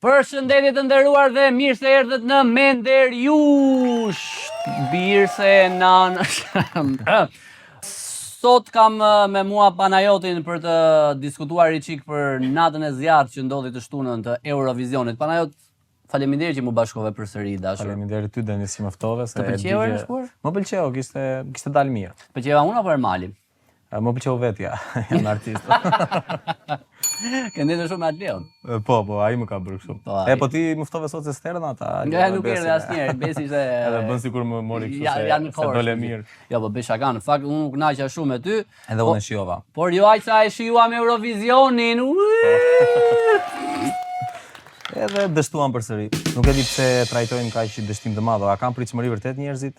Përshëndetje të nderuar dhe mirë se erdhët në Mender Jush. Birë se Sot kam me mua Panajotin për të diskutuar i çik për natën e zjarrt që ndodhi të shtunën të Eurovisionit. Panajot, faleminderit që mu bashkove përsëri dashur. Faleminderit ty Denis që më ftove. Të pëlqeu herën e shkuar? Më pëlqeu, kishte dalë mirë. Pëlqeva unë apo Ermali? Më pëlqeu vetja, jam artist. Ke ndjetur shumë me Atleon? Po, ai më ka bërë kështu. Po ti më ftove sot se sterna ata. Ja, nuk erdhi asnjëherë, besi se edhe bën sikur më mori kështu se dole mirë. Jo, po bëj shaka, në fakt unë nuk kënaqa shumë me ty. Edhe unë e shijova. Por jo aq sa e shijuam Eurovisionin. Edhe dështuam përsëri. Nuk e di pse trajtojnë kaq dështim të madh, a kanë pritshmëri vërtet njerëzit?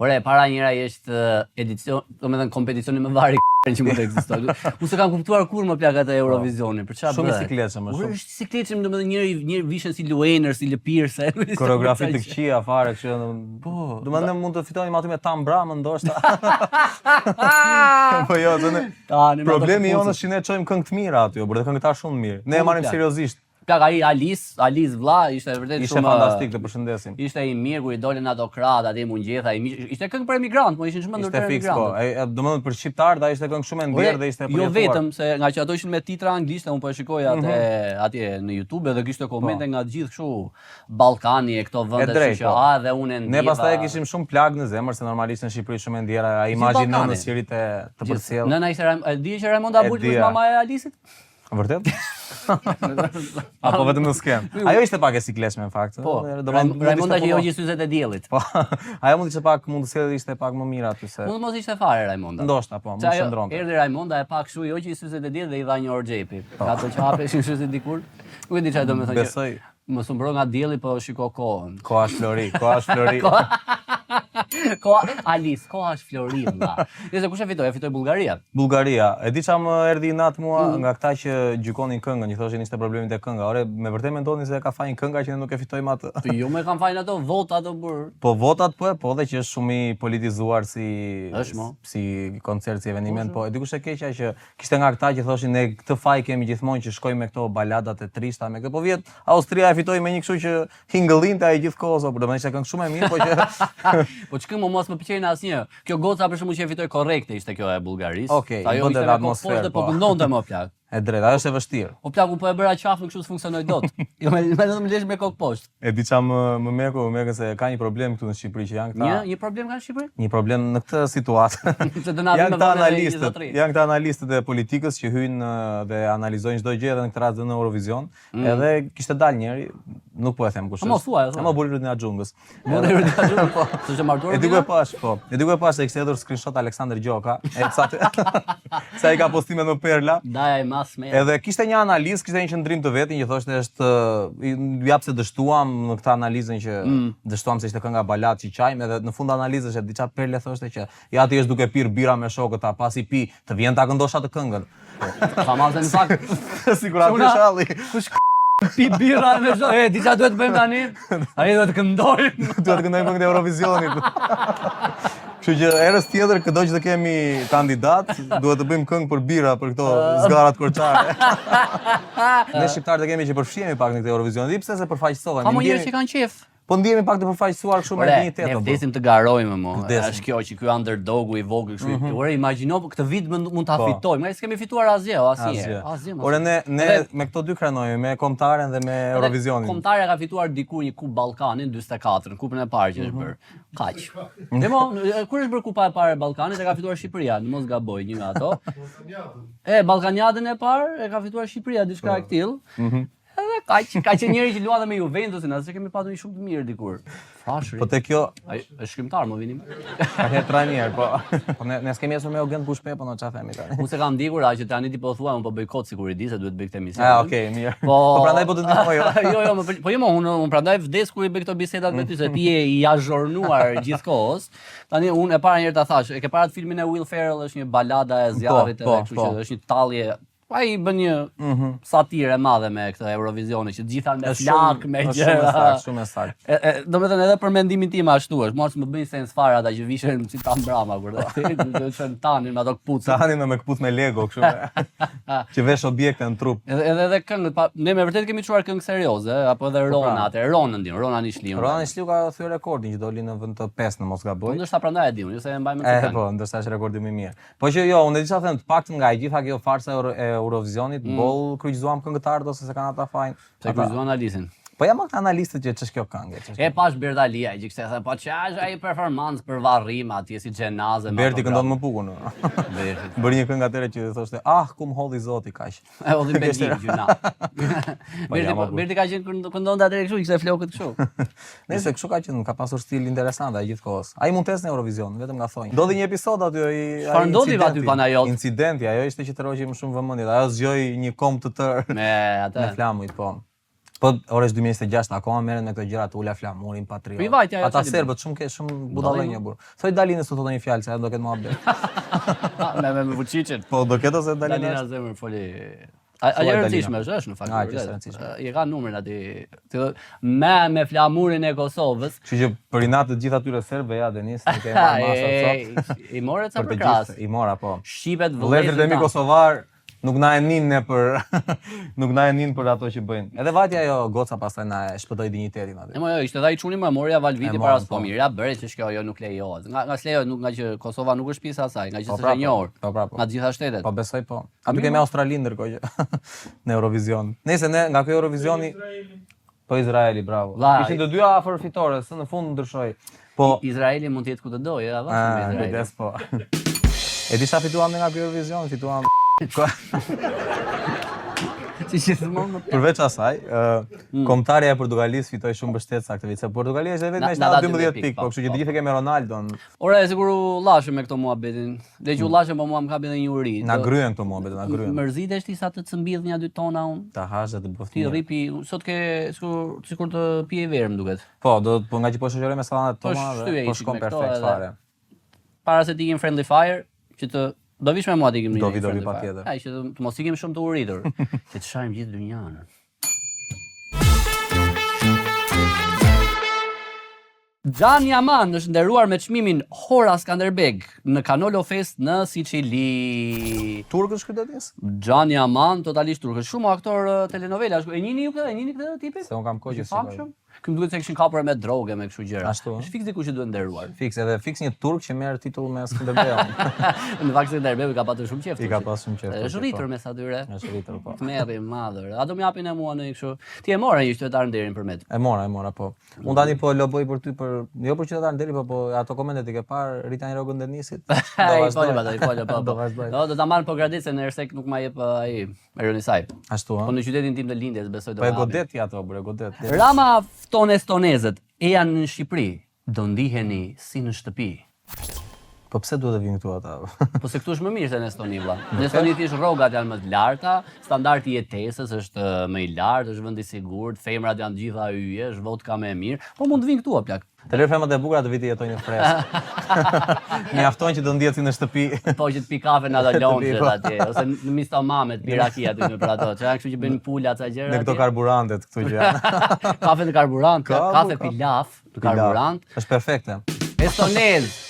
Ore, para njëra është edicion, domethënë kompeticioni më vari që mund të ekzistojë. Unë s'kam kuptuar kur më plak atë Eurovisionin, për çfarë? Shumë sikletshëm më shumë. Është sikletshëm, domethënë njëri vishën si Luener, si Lëpirse. Koreografi të këqija fare kështu. Po, domethënë mund të fitonim aty me Tam Bramën ndoshta. Po jo, problemi jonë është që ne çojmë këngë të mira aty, por këngëtar shumë të mirë. Ne e marrim seriozisht. Plak ai Alice vlla, ishte vërtet shumë fantastik, të përshëndesim. Ishte i mirë kur i dolën ato krahët atje mund gjetha, ishte këngë për emigrant, po ishin shumë ndërtuar emigrant. Ishte fiks, po. Domethënë për shqiptarët ai ishte këngë shumë e ndjerë dhe ishte e përjetuar. Jo vetëm se nga që ato ishin me titra anglishte, unë po e shikoja atje në YouTube dhe kishte komente nga të gjithë kështu Ballkani e këto vende që dhe unë e ndjeva. Ne pastaj kishim shumë plagë në zemër se normalisht në Shqipëri shumë e ndjera, ai imazhi nënës që rritë të përcjell. Nëna ishte di që Raimonda Bulli është mama e Alisit? Vërtet? Apo vetëm në skem. Ajo ishte pak e sikletshme në fakt. Po, Raimonda që jo gjithë syzet e diellit. Po, ajo mund të sjellë ishte pak më mirë aty se. Mund mos ishte fare Raimonda. Ndoshta po, mund shndronte. Erdhi Raimonda e pak kështu jo që syzet e diellit dhe i dha një orë xhepi. Ato që hapeshin syzet dikur. Nuk e di çfarë do të thonë. Besoj. Mos u mbro nga dielli, po shiko kohën. Koha është flori. Alice, koha është flori valla. Nëse kush e fitoi? E fitoi Bullgaria. Bullgaria. E di çam erdhi nat mua nga këta që gjykonin këngën, i thoshin ishte problemi te kënga. Ore, me vërtet mendonin se ka fajin kënga që ne nuk e fitojmë atë. Jo më kanë fajin ato votat ato bur. Po votat po dhe që është shumë i politizuar si koncert, si eveniment, po e dikush e keqja që kishte nga këta që thoshin ne këtë faj kemi gjithmonë që shkojmë me këto baladat e trishta me këtë. Po vjet Austria e fitoi me një kështu që hingëllinte ai gjithkohë, por domethënë ishte këngë shumë e mirë, po që po çka më mos më pëlqen asnjë. Kjo goca për shkakun që e fitoi korrekte ishte kjo e Bullgarisë. Okej, ajo ishte atmosferë, po këndonte më plak. E drejtë, ajo është e vështirë. Po plaku po e bëra qafë nuk kështu s'funksionoi dot. Jo më vetëm lesh me kokë poshtë. E di çam më meko se ka një problem këtu në Shqipëri që janë këta. Një problem ka në Shqipëri? Një problem në këtë situatë. Se do na vinë janë këta analistët e politikës që hyjnë dhe analizojnë çdo gjë edhe në këtë rast në Eurovision. Edhe kishte dalë njëri, nuk po e them kush është. Mo thuaj. Mo buri rrugën e Xhungës. Buri rrugën e Xhungës, po. S'është martuar. E di ku e pash, po. E di ku e pash se kishte hedhur screenshot Aleksandër Gjoka. Sa i ka postimet më perla. Edhe kishte një analizë, kishte një qendrim të vetin që thoshte është jap se dështuam në këtë analizën që dështuam se ishte kënga balad që qajmë edhe në fund analizës e diçka perle thoshte që ja ti është duke pirë bira me shokët ta pasi pi të vjen ta këndosha të këngën. Famazën në fakt. Sigurisht shalli. Kush pi bira me shokë, diçka duhet të bëjmë tani. Ai duhet të këndojmë. Duhet të këndojmë këngën e Eurovisionit. Kështu që erës tjetër këdo që të kemi kandidat, duhet të bëjmë këngë për bira për këto zgarat korçare. Ne shqiptarët e kemi që përfshihemi pak në këtë Eurovision, di pse se përfaqësohen. Ka njerëz që kanë qef. Po ndihemi pak të përfaqësuar kështu me dinjitet. Ne vdesim të garojmë më. Është kjo që ky underdogu i vogël kështu. Ore imagjino këtë vit mund ta fitojmë. Ne s'kemi fituar asnjë. Ore ne me këto dy krenojmë, me kombëtaren dhe me Eurovisionin. Kombëtare ka fituar diku një kupë Ballkani në 44, në kupën e parë që është bërë. Kaq. Demo, kur është bërë kupa e parë e Ballkanit e ka fituar Shqipëria, mos gaboj, një nga ato. Ballkaniadën e parë e ka fituar Shqipëria, diçka e tillë. Edhe ka që njëri që luan dhe me Juventusin, asë kemi patur një shumë të mirë dikur. Frashëri. Po te kjo është shkrimtar më vinim. Ka qenë trajner, po ne s'kemi asur me Eugen Bushpe, po në çfarë themi tani. Unë se kam ndikur që tani ti po thua, unë po bëj kot sikur i di se duhet bëj këtë emision. Okej, mirë. Po prandaj po të ndihmoj. Jo, unë prandaj vdes kur i bëj këto bisedat me ty se ti je i azhornuar gjithkohës. Tani unë e para herë ta thash, e ke para filmin e Will Ferrell, është një balada e zjarrit edhe kështu që është një tallje ai bën një satire e madhe me këtë Eurovisioni që gjitha me flak, me gjëra. Shumë saktë. Domethënë edhe për mendimin tim ashtu është, mos më bëjnë sens fare ata që vishen si tan brama kur do të thënë tanin me ato kputuce. Tanin me kputuc me Lego kështu. Që vesh objekte në trup. Edhe këngët, ne me vërtet kemi çuar këngë serioze, apo edhe Rona atë, Ronan Ishliu. Ronan Ishliu ka thyer rekordin që doli në vend të 5 në mos gaboj. Ndoshta prandaj e diun, jo se e mbaj me këtë. Po, ndoshta është rekordi më i mirë. Po që jo, unë disha them të paktën nga gjitha kjo farsa e Eurovisionit, boll kryqëzuam këngëtarët ose se kanë ata fajin. Se kryqëzuan Alisin. Po jam këta analistët që ç'është kjo këngë. E pash Berdalia që kishte thënë, po ç'është ai performancë për varrim atje si xhenaze. Berti këndon më bukur. Bëri një këngë atëre që thoshte, "Ah, kum holli Zoti kaq." E hodhi benzin gjuna. Berti ka qenë këndonte atëre kështu, kishte flokët kështu. Nëse kështu ka qenë, ka pasur stil interesant ai gjithkohës. Ai mund të ecë në Eurovision, vetëm nga thonjë. Ndodhi një episod aty ai. Çfarë ndodhi aty Panajot? Incidenti, ajo ishte që tërhoqi më shumë vëmendje. Ajo zgjoi një kom të tërë me atë. Me flamujt, po. Po orës 2026 akoma merren me këto gjëra të ula flamurin patriot. Ata serbët shumë budallënj burr. Thoj Dalinës të thotë një fjalë se ajo do ketë mohabet. Me Vučićin. Po do ketë ose Dalina zemër foli. A e rëndësishme është në fakt. I ka numrin aty. Me flamurin e Kosovës. Kështu që për inat të gjithë atyre serbëve ja Denis nuk e marr masa sot. I morë ca për krahas. I mora po. Shqipet vëllezërit. Vëllezërit e mi kosovar nuk na e nin ne për nuk na e nin për ato që bëjnë. Edhe vajti ajo goca pastaj na e shpëtoi dinjitetin aty. Jo, ishte ai çuni më morja Valviti para së pomir. Ja bëre që kjo nuk lejohet. Nga s'lejohet, nga që Kosova nuk është pjesë e asaj, nga që s'është e njohur. Nga të gjitha shtetet. Po besoj po. Aty kemi Australinë ndërkohë që në Eurovision. Nëse ne nga ky Eurovisioni po Izraeli, bravo. Ishin të dyja afër fitores, në fund ndryshoi. Po Izraeli mund të jetë ku të dojë, ja vazhdim Izraeli. Des po. E di sa fituam nga ky Eurovision, fituam Si gjithmonë. Përveç asaj, kombëtarja e Portugalisë fitoi shumë mbështetës aktivistë. Se Portugalia është vetëm me 12 pikë, po kështu që të gjithë kemi Ronaldon. Ora e siguru llashëm me këto muhabetin. Le që llashëm po mua më kapi edhe një uri. Na gryen këto muhabet, na gryen. Mërzitesh ti sa të cëmbidh një 2 tona unë. Ta hash dhe të bëf. Ti rripi, sot ke sikur të pije verë më duket. Po, po nga që po shoqëroj me sallanat tona dhe po shkon perfekt fare. Para se të ikim friendly fire, që të do vish me mua të ikim një. Do vi patjetër. Ai që të mos ikim shumë të uritur, që të shajmë gjithë dynjan. Xhan Yaman është nderuar me çmimin Hora Skanderbeg në Canolo Fest në Sicili. Turk është ky Denis? Xhan Yaman totalisht turk, është shumë aktor telenovela. E njihni ju këtë? E njihni këtë tipin? Se un kam kohë që si. Ky më duhet se kishin kapur me drogë me kështu gjëra. Është fiks diku që duhet nderuar. Fiks një turk që merr titull me Skanderbeun. Në fakt Skanderbeu ka pasur shumë qejf. I ka pasur shumë qejf. Është rritur me sa dyre. Është rritur po. Merri madhër. A do më japin e mua në kështu. Ti e morë një qytetar nderin përmet. E mora po. Unë tani po loboj për ty për jo për qytetar nderi, po ato komentet i ke parë Ritani Rogën Denisit. Do vazhdoj. Do ta marr po gradicën në Ersek nuk ma jep ai Eronisaj. Ashtu ëh. Po në qytetin tim të lindjes besoj do. Po e godet ti ato, bre, godet. Rama fton estonezët e janë në Shqipëri, do ndiheni si në shtëpi. Po pse duhet të vinë këtu ata? Po se këtu është më mirë se në Estoni vlla. Në Estoni thjesht rrogat janë më të larta, standardi i jetesës është më i lartë, është vend i sigurt, femrat janë gjitha hyje, është vodka më e mirë, po mund të vinë këtu o plak. Të lërë femrat e bukura të viti jetojnë në freskë. Mjafton që të ndihet si në shtëpi. Po që të pi kafe në ato lonçet atje, ose në Mistamamet, piraki aty në për ato. Që janë kështu që bëjnë pula ca gjëra. Në këto karburantet këtu që janë. Kafe në karburant, kafe pilaf në karburant. Është perfekte. Estonez.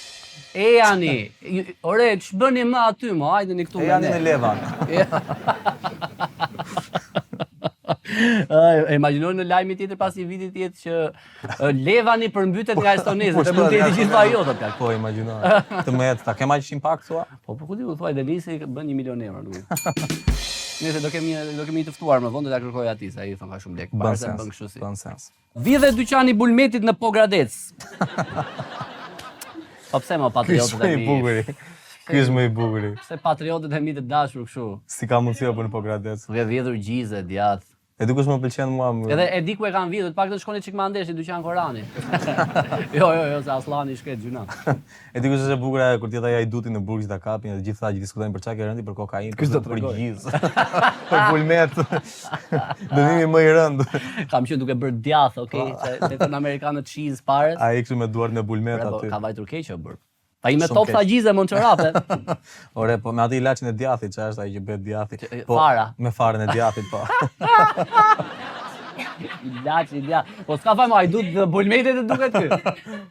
E jani, ore, që bëni më aty më, hajdeni këtu. E jani në Levan. Imagjinoj në lajmi tjetër pas një viti tjetër që Levani përmbytet nga estonezët, e mund të jetë gjithë ajo të plak. Po, imagjinoj. Të më jetë, ta ke aq impakt thua? Po ku di u thuaj Denisi bën 1 milion euro, nuk. Nëse do kemi të ftuar më vonë do ta kërkoj atij, sa ai thon ka shumë lek. Bën kështu si. Bën sens. Vidhe dyqani Bulmetit në Pogradec. Po pse më patriotët e mi? Ky është më i bukuri. Pse patriotët e mi të dashur kështu? Si ka mundësi apo në Pogradec? Vjedhur gjizë djath. E di kush më pëlqen mua. Edhe e di ku e kanë vjedhur, pak të shkoni çik më andesh në dyqan Korani. Jo, se Aslani shket gjuna. E di kush është e bukur kur ti ata ja i dutin në burg që ta kapin dhe gjithë ata që diskutojnë për çka ke rëndi, për kokainë, për gjizë. Për bulmet. Dënimi më i rënd. Kam qenë duke bërë djath, okay, se në amerikanë cheese pares. Ai kështu me duart me bulmet aty. Ka vajtur keq o bër. Pa i me top sa gjize më në qërape. Ore, po me atë ilaçin e djathit, që është ai që bëhet djathi. Fara. Me farën e djathit, po. Ilaç. Po s'ka fajmë, a i du të bulmetet e duket kë.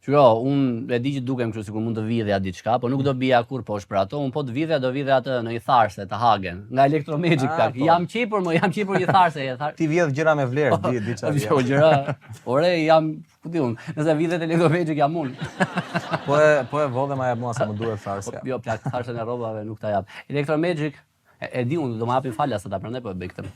Qëro, unë e di që dukem kështu sikur mund të vidhja diçka, po nuk do bia kur poshtë për ato, unë po të vidhja do vidhja atë në i tharse, të hagen, nga Electromagic tak. Jam qipur i tharse. Ti vjedh gjëra me vlerë, di çfarë. Po gjëra. Ore, jam, ku di unë, nëse vidhet Electromagic jam unë. Po e vodhe ma jap mua se më duhet tharsja. Jo, plak tharsën e rrobave nuk ta jap. Electromagic, e di unë, do më japin falja se ta prandaj po e bëj këtë.